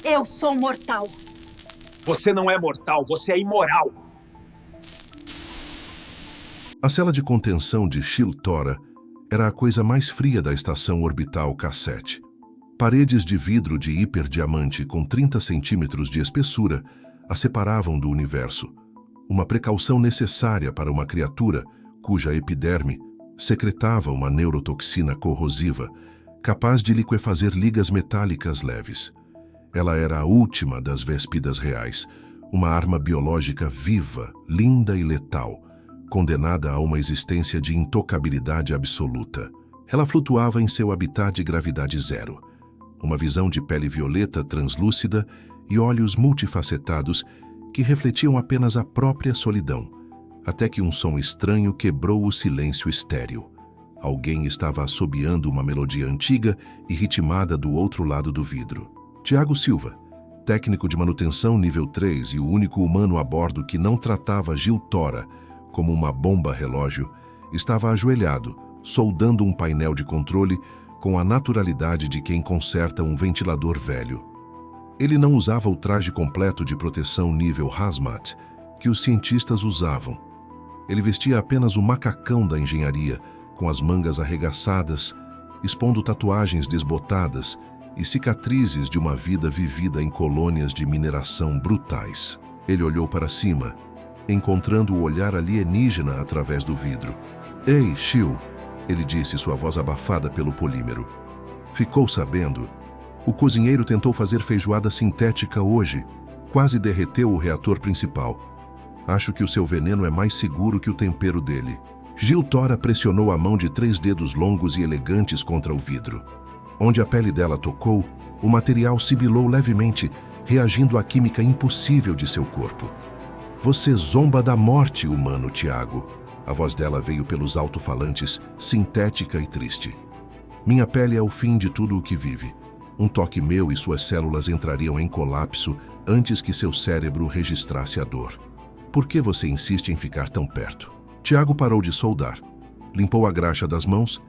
Eu sou mortal. Você não é mortal, você é imoral. A cela de contenção de Shil Tora era a coisa mais fria da estação orbital K7. Paredes de vidro de hiperdiamante com 30 centímetros de espessura a separavam do universo. Uma precaução necessária para uma criatura cuja epiderme secretava uma neurotoxina corrosiva capaz de liquefazer ligas metálicas leves. Ela era a última das véspidas reais, uma arma biológica viva, linda e letal, condenada a uma existência de intocabilidade absoluta. Ela flutuava em seu habitat de gravidade zero. Uma visão de pele violeta translúcida e olhos multifacetados que refletiam apenas a própria solidão, até que um som estranho quebrou o silêncio estéril. Alguém estava assobiando uma melodia antiga e ritmada do outro lado do vidro. Tiago Silva, técnico de manutenção nível 3 e o único humano a bordo que não tratava Shil Tora como uma bomba-relógio, estava ajoelhado, soldando um painel de controle com a naturalidade de quem conserta um ventilador velho. Ele não usava o traje completo de proteção nível Hazmat que os cientistas usavam. Ele vestia apenas o macacão da engenharia, com as mangas arregaçadas, expondo tatuagens desbotadas e cicatrizes de uma vida vivida em colônias de mineração brutais. Ele olhou para cima, encontrando o olhar alienígena através do vidro. "Ei, Shil", ele disse, sua voz abafada pelo polímero. "Ficou sabendo? O cozinheiro tentou fazer feijoada sintética hoje. Quase derreteu o reator principal. Acho que o seu veneno é mais seguro que o tempero dele." Shil Tora pressionou a mão de 3 dedos longos e elegantes contra o vidro. Onde a pele dela tocou, o material sibilou levemente, reagindo à química impossível de seu corpo. "Você zomba da morte, humano Tiago." A voz dela veio pelos alto-falantes, sintética e triste. "Minha pele é o fim de tudo o que vive. Um toque meu e suas células entrariam em colapso antes que seu cérebro registrasse a dor. Por que você insiste em ficar tão perto?" Tiago parou de soldar, limpou a graxa das mãos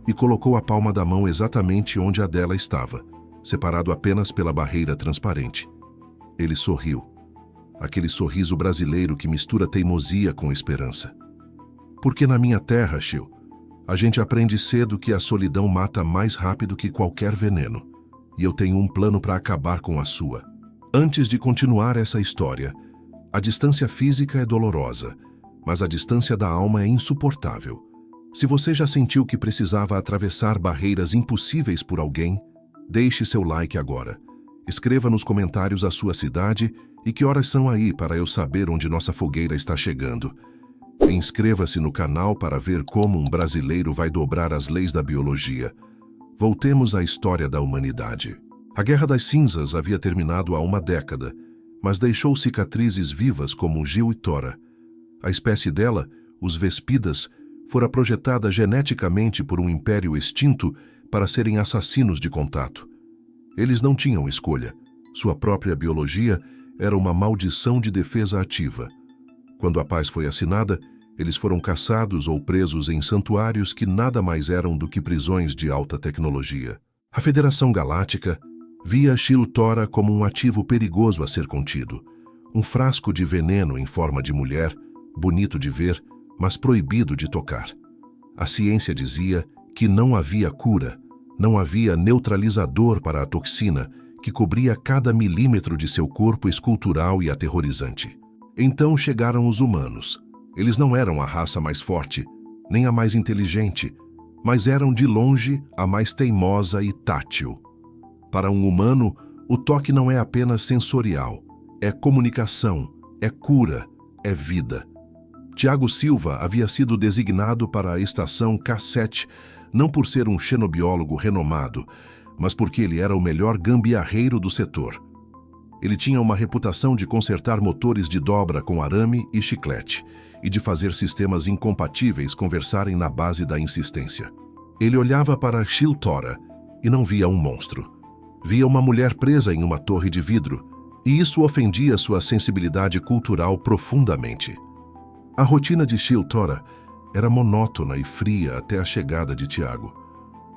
e colocou a palma da mão exatamente onde a dela estava, separado apenas pela barreira transparente. Ele sorriu. Aquele sorriso brasileiro que mistura teimosia com esperança. "Porque na minha terra, Shil, a gente aprende cedo que a solidão mata mais rápido que qualquer veneno. E eu tenho um plano para acabar com a sua." Antes de continuar essa história, a distância física é dolorosa, mas a distância da alma é insuportável. Se você já sentiu que precisava atravessar barreiras impossíveis por alguém, deixe seu like agora. Escreva nos comentários a sua cidade e que horas são aí para eu saber onde nossa fogueira está chegando. Inscreva-se no canal para ver como um brasileiro vai dobrar as leis da biologia. Voltemos à história da humanidade. A Guerra das Cinzas havia terminado há uma década, mas deixou cicatrizes vivas como Shil Tora. A espécie dela, os Vespidas, fora projetada geneticamente por um império extinto para serem assassinos de contato. Eles não tinham escolha. Sua própria biologia era uma maldição de defesa ativa. Quando a paz foi assinada, eles foram caçados ou presos em santuários que nada mais eram do que prisões de alta tecnologia. A Federação Galáctica via Shil Tora como um ativo perigoso a ser contido. Um frasco de veneno em forma de mulher, bonito de ver, mas proibido de tocar. A ciência dizia que não havia cura, não havia neutralizador para a toxina que cobria cada milímetro de seu corpo escultural e aterrorizante. Então chegaram os humanos. Eles não eram a raça mais forte, nem a mais inteligente, mas eram de longe a mais teimosa e tátil. Para um humano, o toque não é apenas sensorial, é comunicação, é cura, é vida. Tiago Silva havia sido designado para a estação K7 não por ser um xenobiólogo renomado, mas porque ele era o melhor gambiarreiro do setor. Ele tinha uma reputação de consertar motores de dobra com arame e chiclete e de fazer sistemas incompatíveis conversarem na base da insistência. Ele olhava para Shil Tora e não via um monstro. Via uma mulher presa em uma torre de vidro, e isso ofendia sua sensibilidade cultural profundamente. A rotina de Shil Tora era monótona e fria até a chegada de Tiago.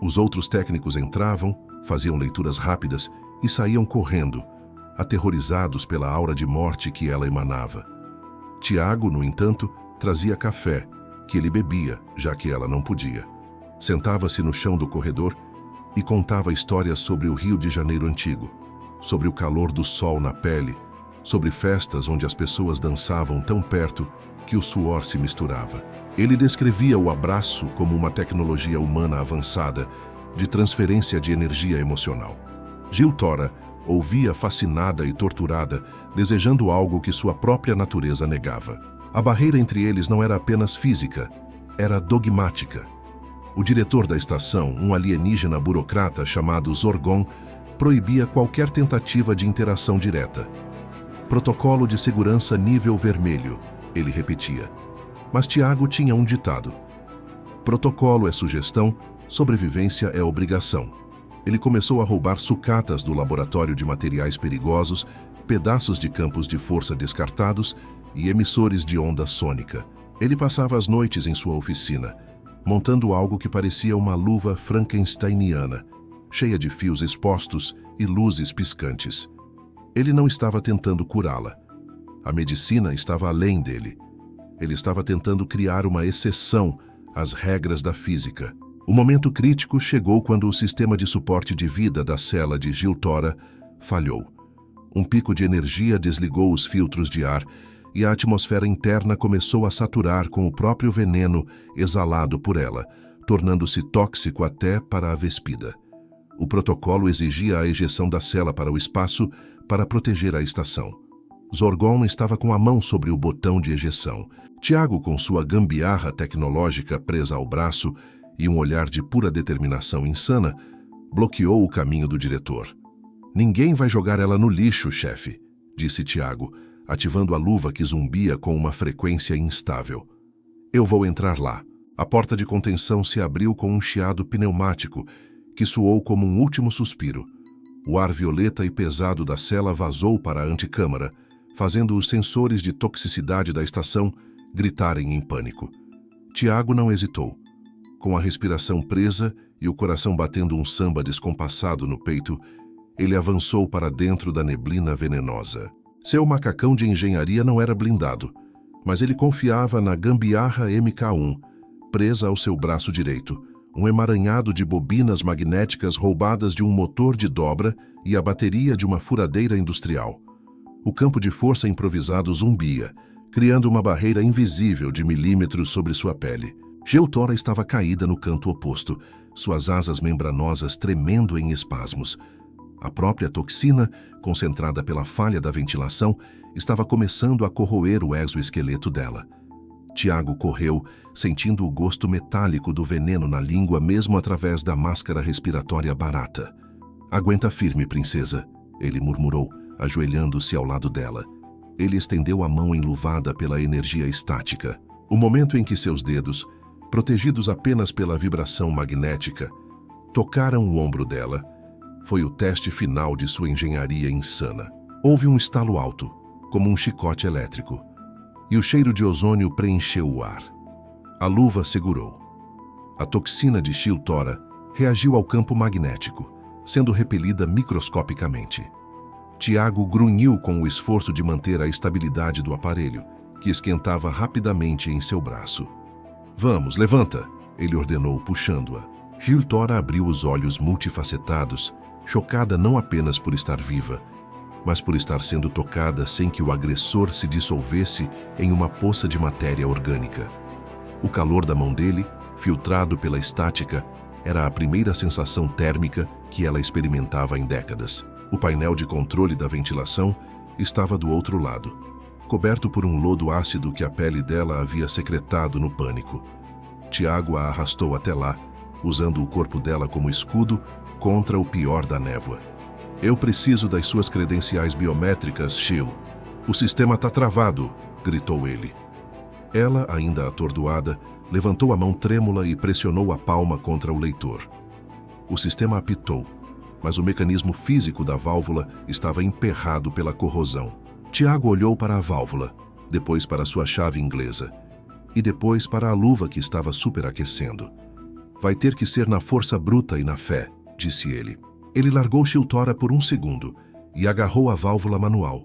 Os outros técnicos entravam, faziam leituras rápidas e saíam correndo, aterrorizados pela aura de morte que ela emanava. Tiago, no entanto, trazia café, que ele bebia, já que ela não podia. Sentava-se no chão do corredor e contava histórias sobre o Rio de Janeiro antigo, sobre o calor do sol na pele, sobre festas onde as pessoas dançavam tão perto que o suor se misturava. Ele descrevia o abraço como uma tecnologia humana avançada de transferência de energia emocional. Gil Tora ouvia fascinada e torturada, desejando algo que sua própria natureza negava. A barreira entre eles não era apenas física, era dogmática. O diretor da estação, um alienígena burocrata chamado Zorgon, proibia qualquer tentativa de interação direta. Protocolo de segurança nível vermelho, ele repetia. Mas Tiago tinha um ditado. Protocolo é sugestão, sobrevivência é obrigação. Ele começou a roubar sucatas do laboratório de materiais perigosos, pedaços de campos de força descartados e emissores de onda sônica. Ele passava as noites em sua oficina, montando algo que parecia uma luva frankensteiniana, cheia de fios expostos e luzes piscantes. Ele não estava tentando curá-la. A medicina estava além dele. Ele estava tentando criar uma exceção às regras da física. O momento crítico chegou quando o sistema de suporte de vida da cela de Gil Tora falhou. Um pico de energia desligou os filtros de ar e a atmosfera interna começou a saturar com o próprio veneno exalado por ela, tornando-se tóxico até para a Vespida. O protocolo exigia a ejeção da cela para o espaço para proteger a estação. Zorgon estava com a mão sobre o botão de ejeção. Tiago, com sua gambiarra tecnológica presa ao braço e um olhar de pura determinação insana, bloqueou o caminho do diretor. "Ninguém vai jogar ela no lixo, chefe", disse Tiago, ativando a luva que zumbia com uma frequência instável. "Eu vou entrar lá." A porta de contenção se abriu com um chiado pneumático que soou como um último suspiro. O ar violeta e pesado da cela vazou para a anticâmara, fazendo os sensores de toxicidade da estação gritarem em pânico. Tiago não hesitou. Com a respiração presa e o coração batendo um samba descompassado no peito, ele avançou para dentro da neblina venenosa. Seu macacão de engenharia não era blindado, mas ele confiava na gambiarra MK1, presa ao seu braço direito, um emaranhado de bobinas magnéticas roubadas de um motor de dobra e a bateria de uma furadeira industrial. O campo de força improvisado zumbia, criando uma barreira invisível de milímetros sobre sua pele. Gil Tora estava caída no canto oposto, suas asas membranosas tremendo em espasmos. A própria toxina, concentrada pela falha da ventilação, estava começando a corroer o exoesqueleto dela. Tiago correu, sentindo o gosto metálico do veneno na língua mesmo através da máscara respiratória barata. "Aguenta firme, princesa", ele murmurou, ajoelhando-se ao lado dela. Ele estendeu a mão enluvada pela energia estática. O momento em que seus dedos, protegidos apenas pela vibração magnética, tocaram o ombro dela, foi o teste final de sua engenharia insana. Houve um estalo alto, como um chicote elétrico, e o cheiro de ozônio preencheu o ar. A luva segurou. A toxina de Gil Tora reagiu ao campo magnético, sendo repelida microscopicamente. Tiago grunhiu com o esforço de manter a estabilidade do aparelho, que esquentava rapidamente em seu braço. "Vamos, levanta", ele ordenou, puxando-a. Gil Tora abriu os olhos multifacetados, chocada não apenas por estar viva, mas por estar sendo tocada sem que o agressor se dissolvesse em uma poça de matéria orgânica. O calor da mão dele, filtrado pela estática, era a primeira sensação térmica que ela experimentava em décadas. O painel de controle da ventilação estava do outro lado, coberto por um lodo ácido que a pele dela havia secretado no pânico. Tiago a arrastou até lá, usando o corpo dela como escudo contra o pior da névoa. "Eu preciso das suas credenciais biométricas, Gil. O sistema está travado", gritou ele. Ela, ainda atordoada, levantou a mão trêmula e pressionou a palma contra o leitor. O sistema apitou, mas o mecanismo físico da válvula estava emperrado pela corrosão. Tiago olhou para a válvula, depois para sua chave inglesa, e depois para a luva que estava superaquecendo. "Vai ter que ser na força bruta e na fé", disse ele. Ele largou Gil Tora por um segundo e agarrou a válvula manual.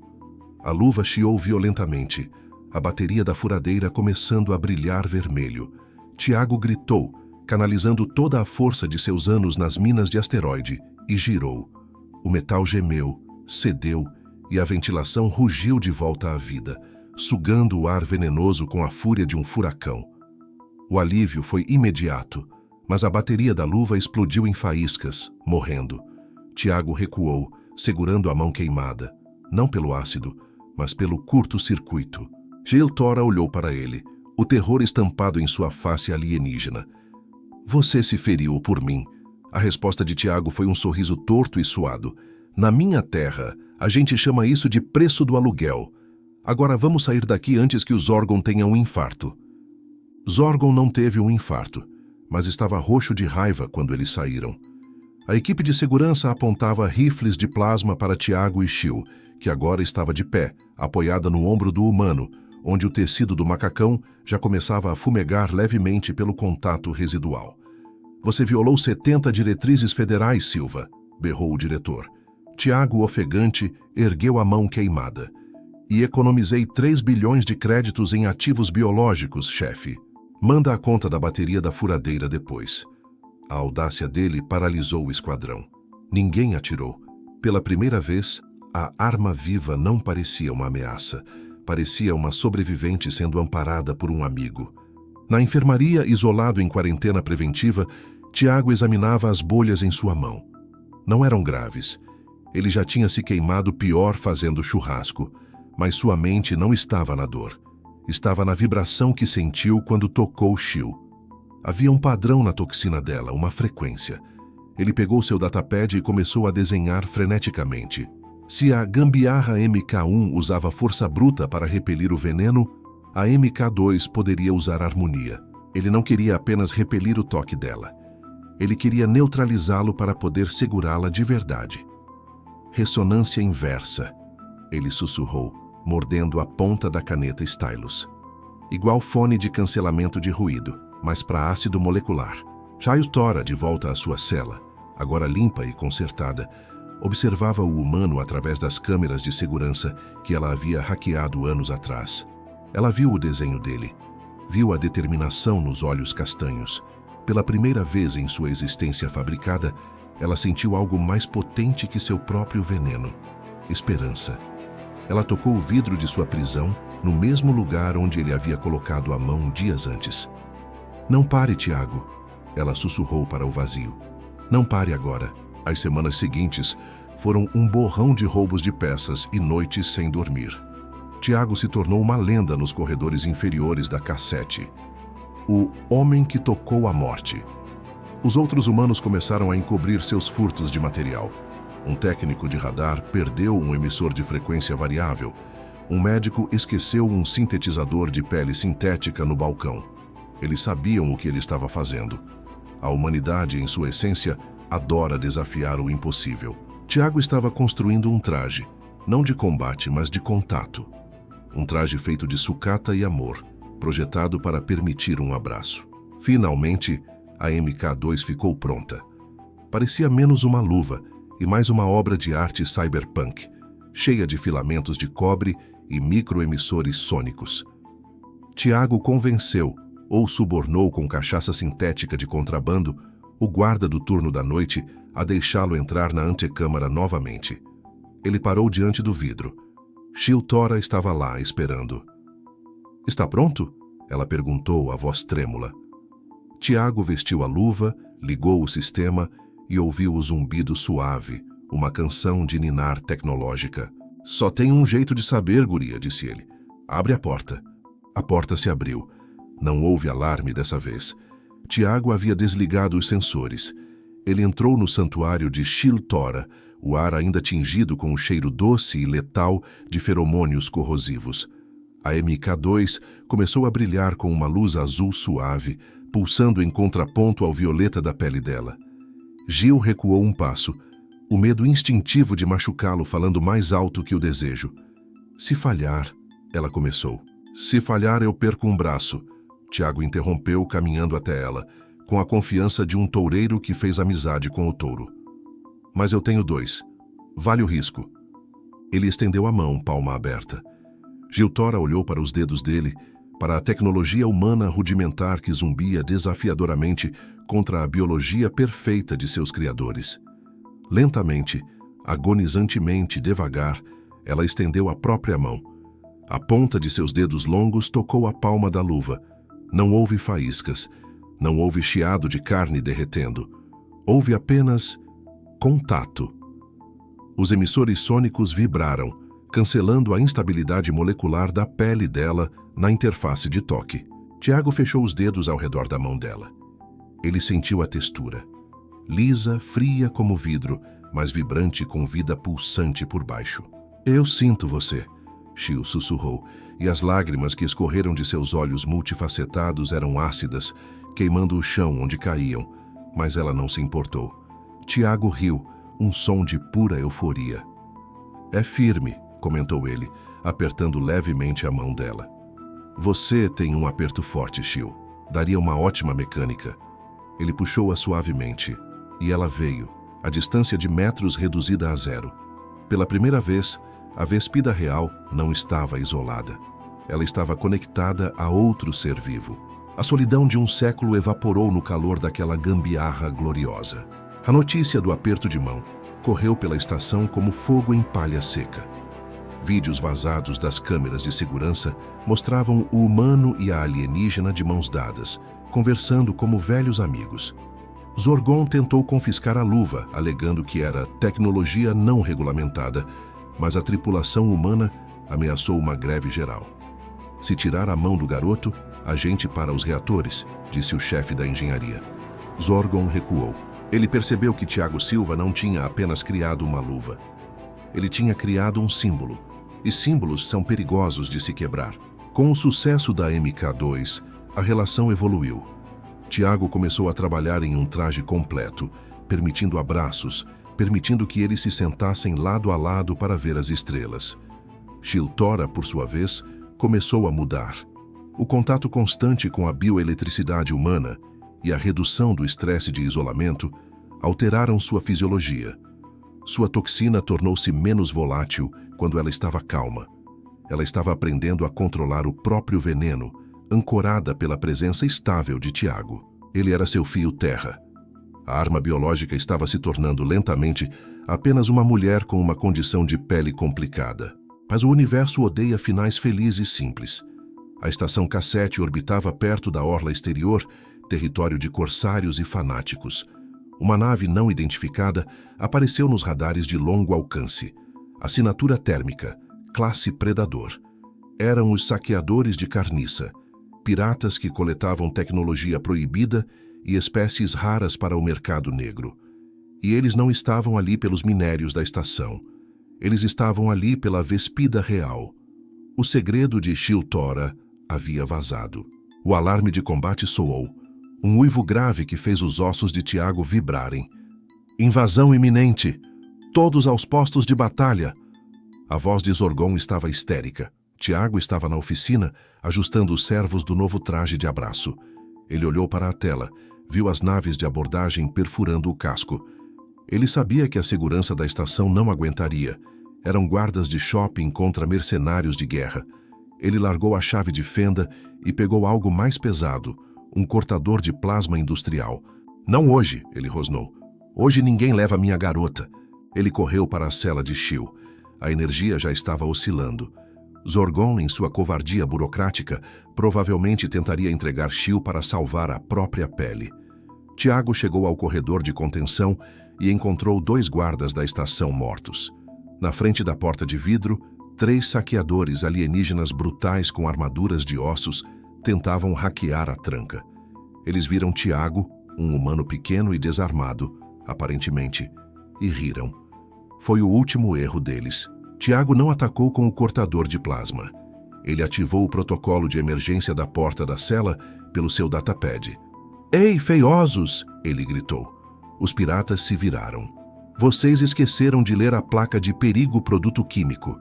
A luva chiou violentamente, a bateria da furadeira começando a brilhar vermelho. Tiago gritou, canalizando toda a força de seus anos nas minas de asteroide, e girou. O metal gemeu, cedeu, e a ventilação rugiu de volta à vida, sugando o ar venenoso com a fúria de um furacão. O alívio foi imediato, mas a bateria da luva explodiu em faíscas, morrendo. Tiago recuou, segurando a mão queimada, não pelo ácido, mas pelo curto-circuito. Shil-Tora olhou para ele, o terror estampado em sua face alienígena. Você se feriu por mim. A resposta de Tiago foi um sorriso torto e suado. Na minha terra, a gente chama isso de preço do aluguel. Agora vamos sair daqui antes que o Zorgon tenha um infarto. Zorgon não teve um infarto, mas estava roxo de raiva quando eles saíram. A equipe de segurança apontava rifles de plasma para Tiago e Shil, que agora estava de pé, apoiada no ombro do humano, onde o tecido do macacão já começava a fumegar levemente pelo contato residual. Você violou 70 diretrizes federais, Silva, berrou o diretor. Tiago, ofegante, ergueu a mão queimada. E economizei 3 bilhões de créditos em ativos biológicos, chefe. Manda a conta da bateria da furadeira depois. A audácia dele paralisou o esquadrão. Ninguém atirou. Pela primeira vez, a arma viva não parecia uma ameaça. Parecia uma sobrevivente sendo amparada por um amigo. Na enfermaria, isolado em quarentena preventiva, Tiago examinava as bolhas em sua mão. Não eram graves. Ele já tinha se queimado pior fazendo churrasco, mas sua mente não estava na dor. Estava na vibração que sentiu quando tocou Shil. Havia um padrão na toxina dela, uma frequência. Ele pegou seu datapad e começou a desenhar freneticamente. Se a gambiarra MK1 usava força bruta para repelir o veneno, a MK2 poderia usar harmonia. Ele não queria apenas repelir o toque dela. Ele queria neutralizá-lo para poder segurá-la de verdade. Ressonância inversa, ele sussurrou, mordendo a ponta da caneta stylus. Igual fone de cancelamento de ruído, mas para ácido molecular. Shil-Tora, de volta à sua cela, agora limpa e consertada, observava o humano através das câmeras de segurança que ela havia hackeado anos atrás. Ela viu o desenho dele, viu a determinação nos olhos castanhos. Pela primeira vez em sua existência fabricada, ela sentiu algo mais potente que seu próprio veneno: esperança. Ela tocou o vidro de sua prisão no mesmo lugar onde ele havia colocado a mão dias antes. Não pare, Tiago, ela sussurrou para o vazio. Não pare agora. As semanas seguintes foram um borrão de roubos de peças e noites sem dormir. Tiago se tornou uma lenda nos corredores inferiores da K7. O homem que tocou a morte. Os outros humanos começaram a encobrir seus furtos de material. Um técnico de radar perdeu um emissor de frequência variável. Um médico esqueceu um sintetizador de pele sintética no balcão. Eles sabiam o que ele estava fazendo. A humanidade, em sua essência, adora desafiar o impossível. Tiago estava construindo um traje, não de combate, mas de contato. Um traje feito de sucata e amor, projetado para permitir um abraço. Finalmente, a MK2 ficou pronta. Parecia menos uma luva e mais uma obra de arte cyberpunk, cheia de filamentos de cobre e microemissores sônicos. Tiago convenceu, ou subornou com cachaça sintética de contrabando, o guarda do turno da noite a deixá-lo entrar na antecâmara novamente. Ele parou diante do vidro. Shil-Tora estava lá, esperando. Está pronto? Ela perguntou, a voz trêmula. Tiago vestiu a luva, ligou o sistema e ouviu o zumbido suave, uma canção de ninar tecnológica. Só tem um jeito de saber, guria, disse ele. Abre a porta. A porta se abriu. Não houve alarme dessa vez. Tiago havia desligado os sensores. Ele entrou no santuário de Shil-Tora, o ar ainda tingido com o cheiro doce e letal de feromônios corrosivos. A MK2 começou a brilhar com uma luz azul suave, pulsando em contraponto ao violeta da pele dela. Gil recuou um passo, o medo instintivo de machucá-lo falando mais alto que o desejo. Se falhar, ela começou. Se falhar, eu perco um braço. Tiago interrompeu, caminhando até ela, com a confiança de um toureiro que fez amizade com o touro. Mas eu tenho 2. Vale o risco. Ele estendeu a mão, palma aberta. Gil Tora olhou para os dedos dele, para a tecnologia humana rudimentar que zumbia desafiadoramente contra a biologia perfeita de seus criadores. Lentamente, agonizantemente, devagar, ela estendeu a própria mão. A ponta de seus dedos longos tocou a palma da luva. Não houve faíscas, não houve chiado de carne derretendo. Houve apenas contato. Os emissores sônicos vibraram, cancelando a instabilidade molecular da pele dela na interface de toque. Tiago fechou os dedos ao redor da mão dela. Ele sentiu a textura. Lisa, fria como vidro, mas vibrante com vida pulsante por baixo. Eu sinto você, Shil sussurrou, e as lágrimas que escorreram de seus olhos multifacetados eram ácidas, queimando o chão onde caíam, mas ela não se importou. Tiago riu, um som de pura euforia. É firme, comentou ele, apertando levemente a mão dela. Você tem um aperto forte, Shil. Daria uma ótima mecânica. Ele puxou-a suavemente, e ela veio, a distância de metros reduzida a zero. Pela primeira vez, a Vespida real não estava isolada. Ela estava conectada a outro ser vivo. A solidão de um século evaporou no calor daquela gambiarra gloriosa. A notícia do aperto de mão correu pela estação como fogo em palha seca. Vídeos vazados das câmeras de segurança mostravam o humano e a alienígena de mãos dadas, conversando como velhos amigos. Zorgon tentou confiscar a luva, alegando que era tecnologia não regulamentada, mas a tripulação humana ameaçou uma greve geral. Se tirar a mão do garoto, a gente para os reatores, disse o chefe da engenharia. Zorgon recuou. Ele percebeu que Tiago Silva não tinha apenas criado uma luva. Ele tinha criado um símbolo, e símbolos são perigosos de se quebrar. Com o sucesso da MK2, a relação evoluiu. Tiago começou a trabalhar em um traje completo, permitindo abraços, permitindo que eles se sentassem lado a lado para ver as estrelas. Shil Tora, por sua vez, começou a mudar. O contato constante com a bioeletricidade humana e a redução do estresse de isolamento alteraram sua fisiologia. Sua toxina tornou-se menos volátil quando ela estava calma. Ela estava aprendendo a controlar o próprio veneno, ancorada pela presença estável de Tiago. Ele era seu fio terra. A arma biológica estava se tornando lentamente apenas uma mulher com uma condição de pele complicada. Mas o universo odeia finais felizes e simples. A estação Cassete orbitava perto da orla exterior, território de corsários e fanáticos. Uma nave não identificada apareceu nos radares de longo alcance. Assinatura térmica, classe Predador. Eram os saqueadores de carniça, piratas que coletavam tecnologia proibida e espécies raras para o mercado negro. E eles não estavam ali pelos minérios da estação. Eles estavam ali pela Vespida real. O segredo de Shil Tora havia vazado. O alarme de combate soou. Um uivo grave que fez os ossos de Tiago vibrarem. Invasão iminente! Todos aos postos de batalha! A voz de Zorgon estava histérica. Tiago estava na oficina, ajustando os servos do novo traje de abraço. Ele olhou para a tela, viu as naves de abordagem perfurando o casco. Ele sabia que a segurança da estação não aguentaria. Eram guardas de shopping contra mercenários de guerra. Ele largou a chave de fenda e pegou algo mais pesado, um cortador de plasma industrial. Não hoje, ele rosnou. Hoje ninguém leva minha garota. Ele correu para a cela de Shil. A energia já estava oscilando. Zorgon, em sua covardia burocrática, provavelmente tentaria entregar Shil para salvar a própria pele. Tiago chegou ao corredor de contenção e encontrou 2 guardas da estação mortos. Na frente da porta de vidro, 3 saqueadores alienígenas brutais com armaduras de ossos tentavam hackear a tranca. Eles viram Tiago, um humano pequeno e desarmado, aparentemente, e riram. Foi o último erro deles. Tiago não atacou com o cortador de plasma. Ele ativou o protocolo de emergência da porta da cela pelo seu datapad. Ei, feiosos! Ele gritou. Os piratas se viraram. Vocês esqueceram de ler a placa de perigo produto químico.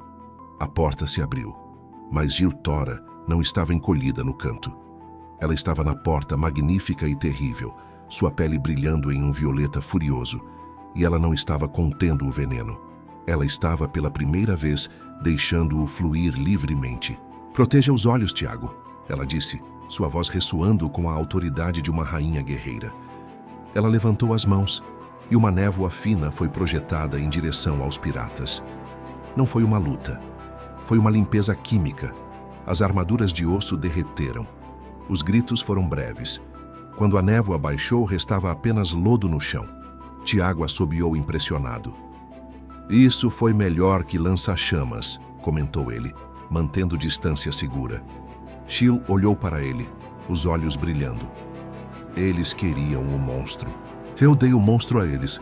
A porta se abriu, mas Shil Tora não estava encolhida no canto. Ela estava na porta, magnífica e terrível, sua pele brilhando em um violeta furioso, e ela não estava contendo o veneno. Ela estava pela primeira vez deixando-o fluir livremente. Proteja os olhos, Tiago, ela disse, sua voz ressoando com a autoridade de uma rainha guerreira. Ela levantou as mãos e uma névoa fina foi projetada em direção aos piratas. Não foi uma luta. Foi uma limpeza química. As armaduras de osso derreteram. Os gritos foram breves. Quando a névoa baixou, restava apenas lodo no chão. Tiago assobiou impressionado. Isso foi melhor que lança-chamas, comentou ele, mantendo distância segura. Shil olhou para ele, os olhos brilhando. Eles queriam o monstro. Eu dei o monstro a eles,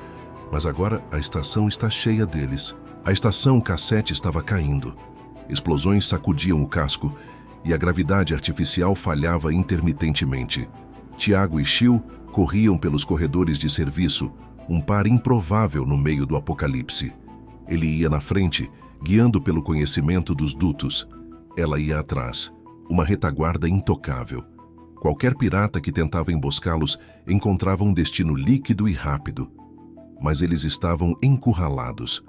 mas agora a estação está cheia deles. A estação cassete estava caindo. Explosões sacudiam o casco e a gravidade artificial falhava intermitentemente. Tiago e Shil corriam pelos corredores de serviço, um par improvável no meio do apocalipse. Ele ia na frente, guiando pelo conhecimento dos dutos. Ela ia atrás, uma retaguarda intocável. Qualquer pirata que tentava emboscá-los encontrava um destino líquido e rápido. Mas eles estavam encurralados.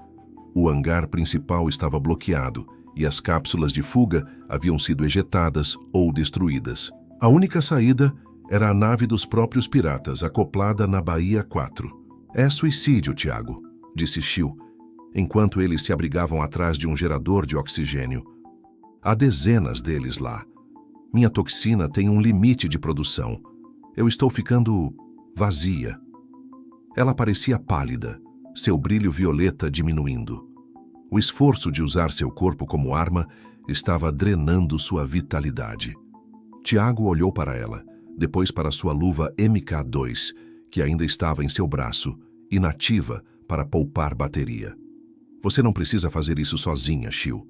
O hangar principal estava bloqueado e as cápsulas de fuga haviam sido ejetadas ou destruídas. A única saída era a nave dos próprios piratas, acoplada na Baía 4. É suicídio, Tiago, disse Shil, enquanto eles se abrigavam atrás de um gerador de oxigênio. Há dezenas deles lá. Minha toxina tem um limite de produção. Eu estou ficando vazia. Ela parecia pálida, seu brilho violeta diminuindo. O esforço de usar seu corpo como arma estava drenando sua vitalidade. Tiago olhou para ela, depois para sua luva MK2, que ainda estava em seu braço, inativa para poupar bateria. Você não precisa fazer isso sozinha, Shil.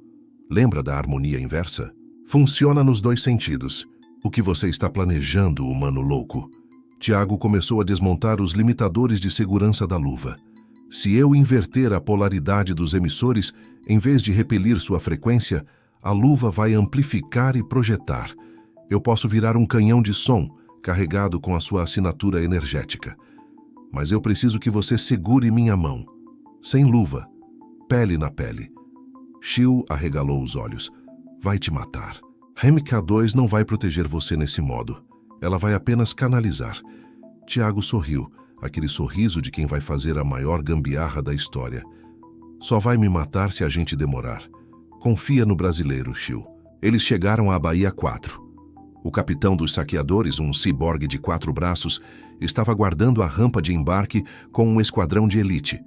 Lembra da harmonia inversa? Funciona nos dois sentidos. O que você está planejando, humano louco? Tiago começou a desmontar os limitadores de segurança da luva. Se eu inverter a polaridade dos emissores, em vez de repelir sua frequência, a luva vai amplificar e projetar. Eu posso virar um canhão de som, carregado com a sua assinatura energética. Mas eu preciso que você segure minha mão. Sem luva. Pele na pele. Shil arregalou os olhos. Vai te matar. A MK2 não vai proteger você nesse modo. Ela vai apenas canalizar. Tiago sorriu, aquele sorriso de quem vai fazer a maior gambiarra da história. Só vai me matar se a gente demorar. Confia no brasileiro, Shil. Eles chegaram à Baía 4. O capitão dos saqueadores, um ciborgue de 4 braços, estava guardando a rampa de embarque com um esquadrão de elite.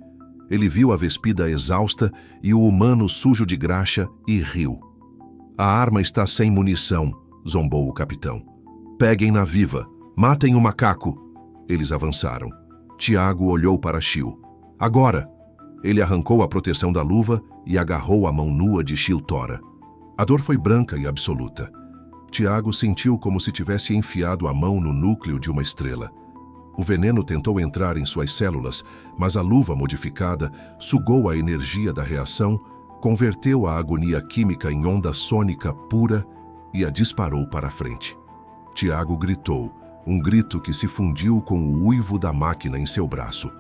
Ele viu a Vespida exausta e o humano sujo de graxa e riu. A arma está sem munição, zombou o capitão. Peguem na viva, matem o macaco. Eles avançaram. Tiago olhou para Shil. Agora! Ele arrancou a proteção da luva e agarrou a mão nua de Shil Tora. A dor foi branca e absoluta. Tiago sentiu como se tivesse enfiado a mão no núcleo de uma estrela. O veneno tentou entrar em suas células, mas a luva modificada sugou a energia da reação, converteu a agonia química em onda sônica pura e a disparou para a frente. Tiago gritou, um grito que se fundiu com o uivo da máquina em seu braço.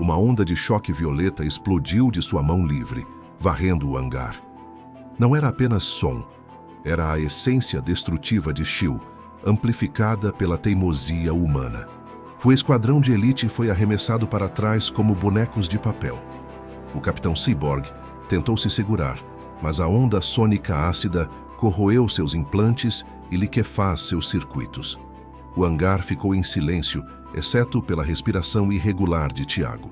Uma onda de choque violeta explodiu de sua mão livre, varrendo o hangar. Não era apenas som, era a essência destrutiva de Shil, amplificada pela teimosia humana. O esquadrão de elite foi arremessado para trás como bonecos de papel. O capitão Cyborg tentou se segurar, mas a onda sônica ácida corroeu seus implantes e liquefaz seus circuitos. O hangar ficou em silêncio, exceto pela respiração irregular de Tiago.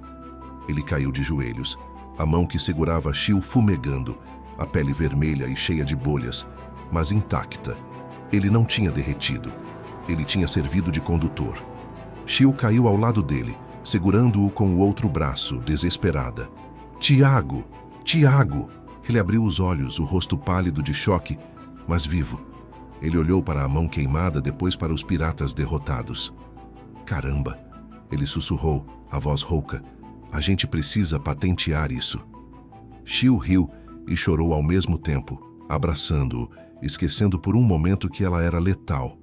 Ele caiu de joelhos, a mão que segurava Shil fumegando, a pele vermelha e cheia de bolhas, mas intacta. Ele não tinha derretido. Ele tinha servido de condutor. Shil caiu ao lado dele, segurando-o com o outro braço, desesperada. Tiago! Tiago! Ele abriu os olhos, o rosto pálido de choque, mas vivo. Ele olhou para a mão queimada, depois para os piratas derrotados. Caramba! Ele sussurrou, a voz rouca. A gente precisa patentear isso. Shil riu e chorou ao mesmo tempo, abraçando-o, esquecendo por um momento que ela era letal.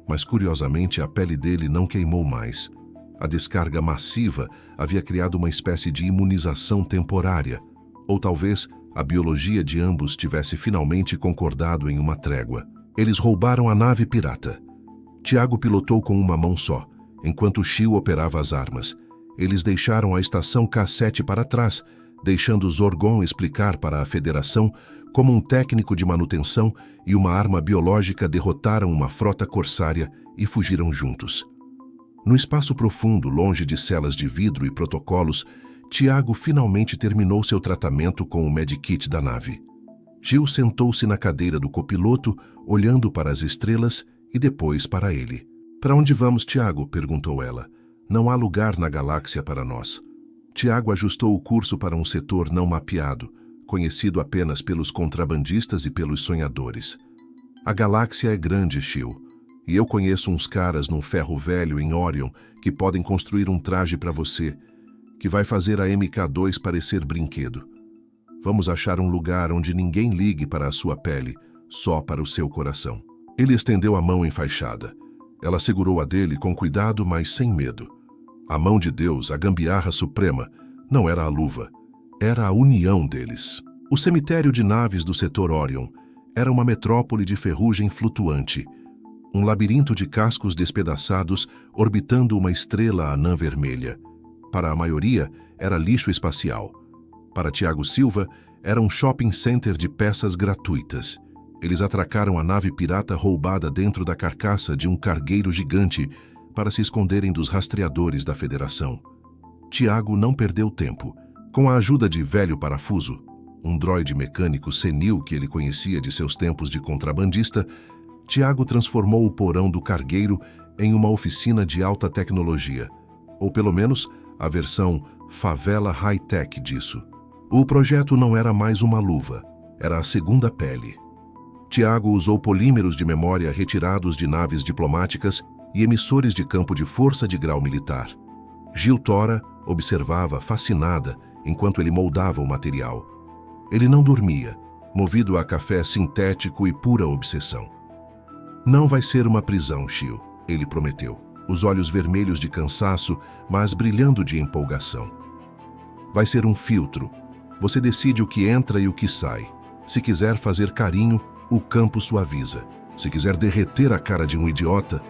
Mas, curiosamente, a pele dele não queimou mais. A descarga massiva havia criado uma espécie de imunização temporária, Ou talvez a biologia de ambos tivesse finalmente concordado em uma trégua. Eles roubaram a nave pirata. Tiago pilotou com uma mão só, enquanto Chiu operava as armas. Eles deixaram a estação K7 para trás, deixando Zorgon explicar para a Federação como um técnico de manutenção e uma arma biológica derrotaram uma frota corsária e fugiram juntos. No espaço profundo, longe de celas de vidro e protocolos, Tiago finalmente terminou seu tratamento com o medikit da nave. Gil sentou-se na cadeira do copiloto, olhando para as estrelas e depois para ele. "Para onde vamos, Tiago?" perguntou ela. "Não há lugar na galáxia para nós." Tiago ajustou o curso para um setor não mapeado, conhecido apenas pelos contrabandistas e pelos sonhadores. "A galáxia é grande, Chiu, e eu conheço uns caras num ferro velho em Orion que podem construir um traje para você, que vai fazer a MK2 parecer brinquedo. Vamos achar um lugar onde ninguém ligue para a sua pele, só para o seu coração." Ele estendeu a mão enfaixada. Ela segurou a dele com cuidado, mas sem medo. A mão de Deus, a gambiarra suprema, não era a luva, era a união deles. O cemitério de naves do setor Orion era uma metrópole de ferrugem flutuante, um labirinto de cascos despedaçados orbitando uma estrela anã vermelha. Para a maioria, era lixo espacial. Para Tiago Silva, era um shopping center de peças gratuitas. Eles atracaram a nave pirata roubada dentro da carcaça de um cargueiro gigante para se esconderem dos rastreadores da Federação. Tiago não perdeu tempo. Com a ajuda de Velho Parafuso, um droide mecânico senil que ele conhecia de seus tempos de contrabandista, Tiago transformou o porão do cargueiro em uma oficina de alta tecnologia, ou pelo menos a versão favela high-tech disso. O projeto não era mais uma luva, era a segunda pele. Tiago usou polímeros de memória retirados de naves diplomáticas e emissores de campo de força de grau militar. Gil Tora observava, fascinada, enquanto ele moldava o material. Ele não dormia, movido a café sintético e pura obsessão. "Não vai ser uma prisão, Chiu", ele prometeu, os olhos vermelhos de cansaço, mas brilhando de empolgação. "Vai ser um filtro. Você decide o que entra e o que sai. Se quiser fazer carinho, o campo suaviza. Se quiser derreter a cara de um idiota,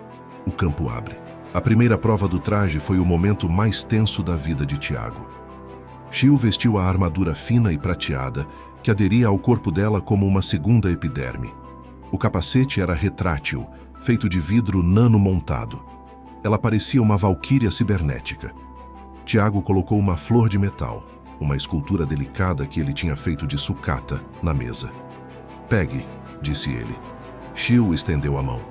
o campo abre." A primeira prova do traje foi o momento mais tenso da vida de Tiago. Chiu vestiu a armadura fina e prateada, que aderia ao corpo dela como uma segunda epiderme. O capacete era retrátil, feito de vidro nano-montado. Ela parecia uma valquíria cibernética. Tiago colocou uma flor de metal, uma escultura delicada que ele tinha feito de sucata, na mesa. "Pegue", disse ele. Chiu estendeu a mão.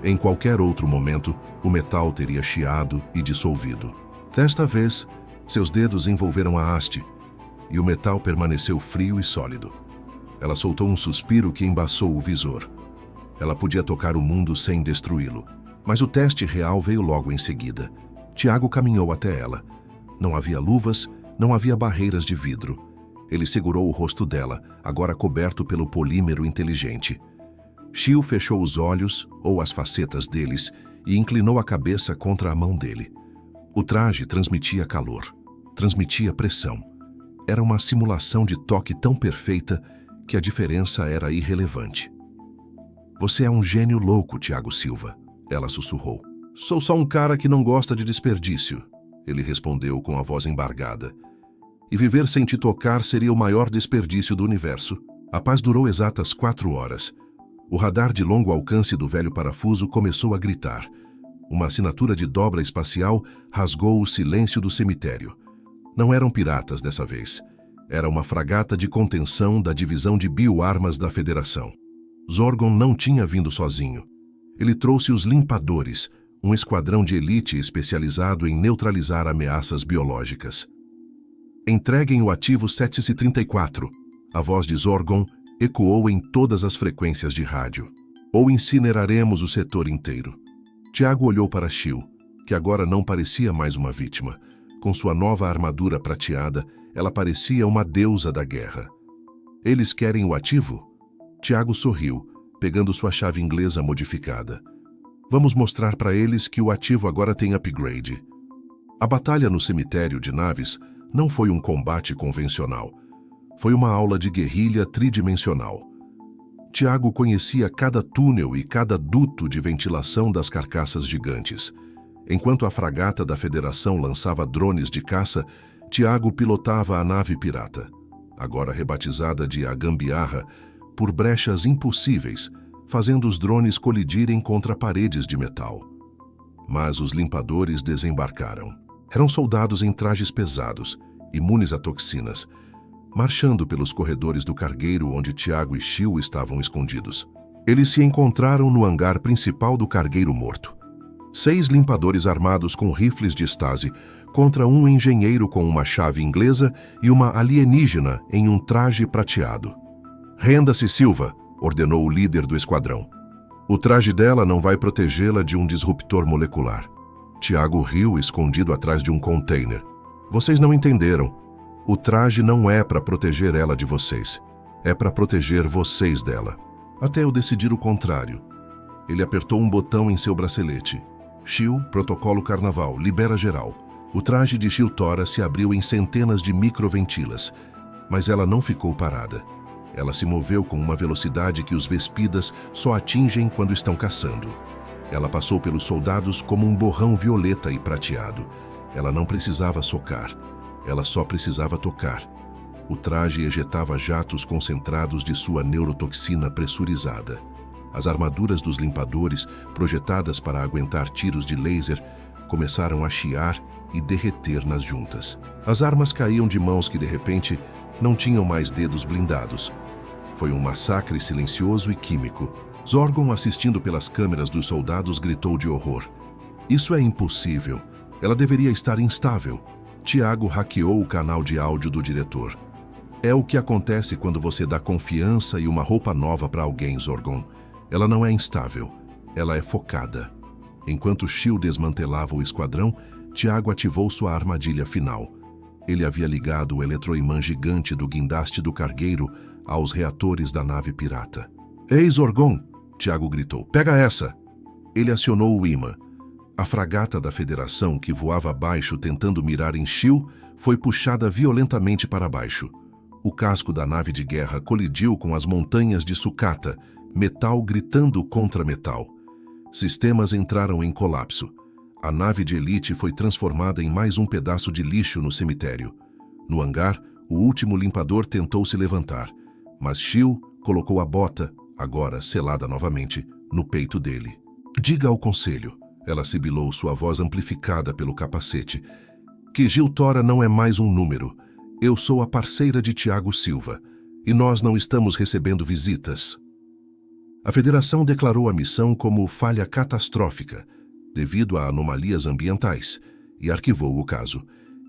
Em qualquer outro momento, o metal teria chiado e dissolvido. Desta vez, seus dedos envolveram a haste, e o metal permaneceu frio e sólido. Ela soltou um suspiro que embaçou o visor. Ela podia tocar o mundo sem destruí-lo, mas o teste real veio logo em seguida. Tiago caminhou até ela. Não havia luvas, não havia barreiras de vidro. Ele segurou o rosto dela, agora coberto pelo polímero inteligente. Chiu fechou os olhos, ou as facetas deles, e inclinou a cabeça contra a mão dele. O traje transmitia calor, transmitia pressão. Era uma simulação de toque tão perfeita que a diferença era irrelevante. "Você é um gênio louco, Tiago Silva", ela sussurrou. "Sou só um cara que não gosta de desperdício", ele respondeu com a voz embargada. "E viver sem te tocar seria o maior desperdício do universo." A paz durou exatas 4 horas. O radar de longo alcance do Velho Parafuso começou a gritar. Uma assinatura de dobra espacial rasgou o silêncio do cemitério. Não eram piratas dessa vez. Era uma fragata de contenção da divisão de bioarmas da Federação. Zorgon não tinha vindo sozinho. Ele trouxe os Limpadores, um esquadrão de elite especializado em neutralizar ameaças biológicas. "Entreguem o ativo 734", a voz de Zorgon ecoou em todas as frequências de rádio. "Ou incineraremos o setor inteiro." Tiago olhou para Chiu, que agora não parecia mais uma vítima. Com sua nova armadura prateada, ela parecia uma deusa da guerra. "Eles querem o ativo?" Tiago sorriu, pegando sua chave inglesa modificada. "Vamos mostrar para eles que o ativo agora tem upgrade." A batalha no cemitério de naves não foi um combate convencional. Foi uma aula de guerrilha tridimensional. Tiago conhecia cada túnel e cada duto de ventilação das carcaças gigantes. Enquanto a fragata da Federação lançava drones de caça, Tiago pilotava a nave pirata, agora rebatizada de A Gambiarra, por brechas impossíveis, fazendo os drones colidirem contra paredes de metal. Mas os limpadores desembarcaram. Eram soldados em trajes pesados, imunes a toxinas, marchando pelos corredores do cargueiro onde Tiago e Chiu estavam escondidos. Eles se encontraram no hangar principal do cargueiro morto. 6 limpadores armados com rifles de Stasi contra um engenheiro com uma chave inglesa e uma alienígena em um traje prateado. "Renda-se, Silva", ordenou o líder do esquadrão. "O traje dela não vai protegê-la de um disruptor molecular." Tiago riu escondido atrás de um container. "Vocês não entenderam. O traje não é para proteger ela de vocês. É para proteger vocês dela." Até eu decidir o contrário. Ele apertou um botão em seu bracelete. "Chiu, protocolo carnaval, libera geral." O traje de Chiu Tora se abriu em centenas de microventilas, mas ela não ficou parada. Ela se moveu com uma velocidade que os Vespidas só atingem quando estão caçando. Ela passou pelos soldados como um borrão violeta e prateado. Ela não precisava socar. Ela só precisava tocar. O traje ejetava jatos concentrados de sua neurotoxina pressurizada. As armaduras dos limpadores, projetadas para aguentar tiros de laser, começaram a chiar e derreter nas juntas. As armas caíam de mãos que, de repente, não tinham mais dedos blindados. Foi um massacre silencioso e químico. Zorgon, assistindo pelas câmeras dos soldados, gritou de horror. "Isso é impossível. Ela deveria estar instável." Tiago hackeou o canal de áudio do diretor. "É o que acontece quando você dá confiança e uma roupa nova para alguém, Zorgon. Ela não é instável. Ela é focada." Enquanto Chiu desmantelava o esquadrão, Tiago ativou sua armadilha final. Ele havia ligado o eletroimã gigante do guindaste do cargueiro aos reatores da nave pirata. "Ei, Zorgon!" Tiago gritou. "Pega essa!" Ele acionou o imã. A fragata da Federação, que voava abaixo tentando mirar em Chiu, foi puxada violentamente para baixo. O casco da nave de guerra colidiu com as montanhas de sucata, metal gritando contra metal. Sistemas entraram em colapso. A nave de elite foi transformada em mais um pedaço de lixo no cemitério. No hangar, o último limpador tentou se levantar, mas Chiu colocou a bota, agora selada novamente, no peito dele. "Diga ao conselho", ela sibilou, sua voz amplificada pelo capacete, "que Gil Tora não é mais um número. Eu sou a parceira de Tiago Silva, e nós não estamos recebendo visitas." A Federação declarou a missão como falha catastrófica, devido a anomalias ambientais, e arquivou o caso.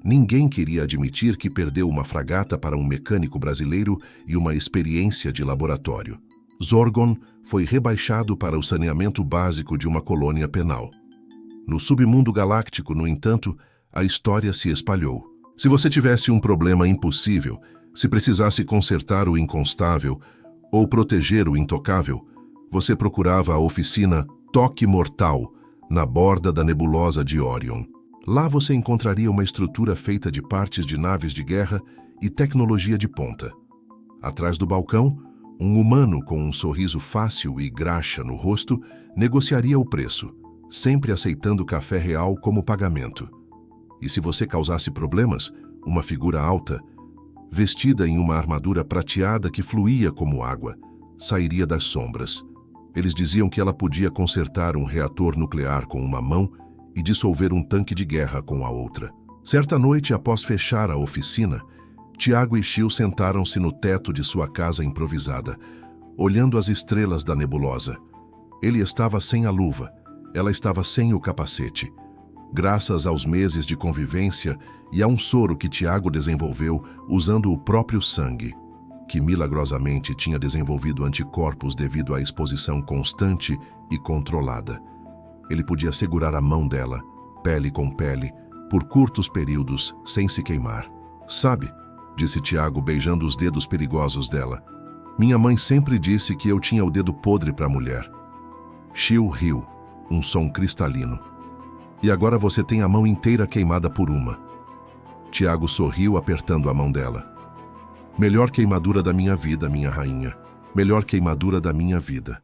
Ninguém queria admitir que perdeu uma fragata para um mecânico brasileiro e uma experiência de laboratório. Zorgon foi rebaixado para o saneamento básico de uma colônia penal. No submundo galáctico, no entanto, a história se espalhou. Se você tivesse um problema impossível, se precisasse consertar o inconstável ou proteger o intocável, você procurava a oficina Toque Mortal, na borda da nebulosa de Orion. Lá você encontraria uma estrutura feita de partes de naves de guerra e tecnologia de ponta. Atrás do balcão, um humano com um sorriso fácil e graxa no rosto negociaria o preço, sempre aceitando café real como pagamento. E se você causasse problemas, uma figura alta, vestida em uma armadura prateada que fluía como água, sairia das sombras. Eles diziam que ela podia consertar um reator nuclear com uma mão e dissolver um tanque de guerra com a outra. Certa noite, após fechar a oficina, Tiago e Chiu sentaram-se no teto de sua casa improvisada, olhando as estrelas da nebulosa. Ele estava sem a luva, ela estava sem o capacete. Graças aos meses de convivência e a um soro que Tiago desenvolveu usando o próprio sangue, que milagrosamente tinha desenvolvido anticorpos devido à exposição constante e controlada. Ele podia segurar a mão dela, pele com pele, por curtos períodos, sem se queimar. "Sabe", disse Tiago, beijando os dedos perigosos dela, "minha mãe sempre disse que eu tinha o dedo podre para mulher." Chiu riu, um som cristalino. "E agora você tem a mão inteira queimada por uma." Tiago sorriu apertando a mão dela. Melhor queimadura da minha vida, minha rainha. Melhor queimadura da minha vida.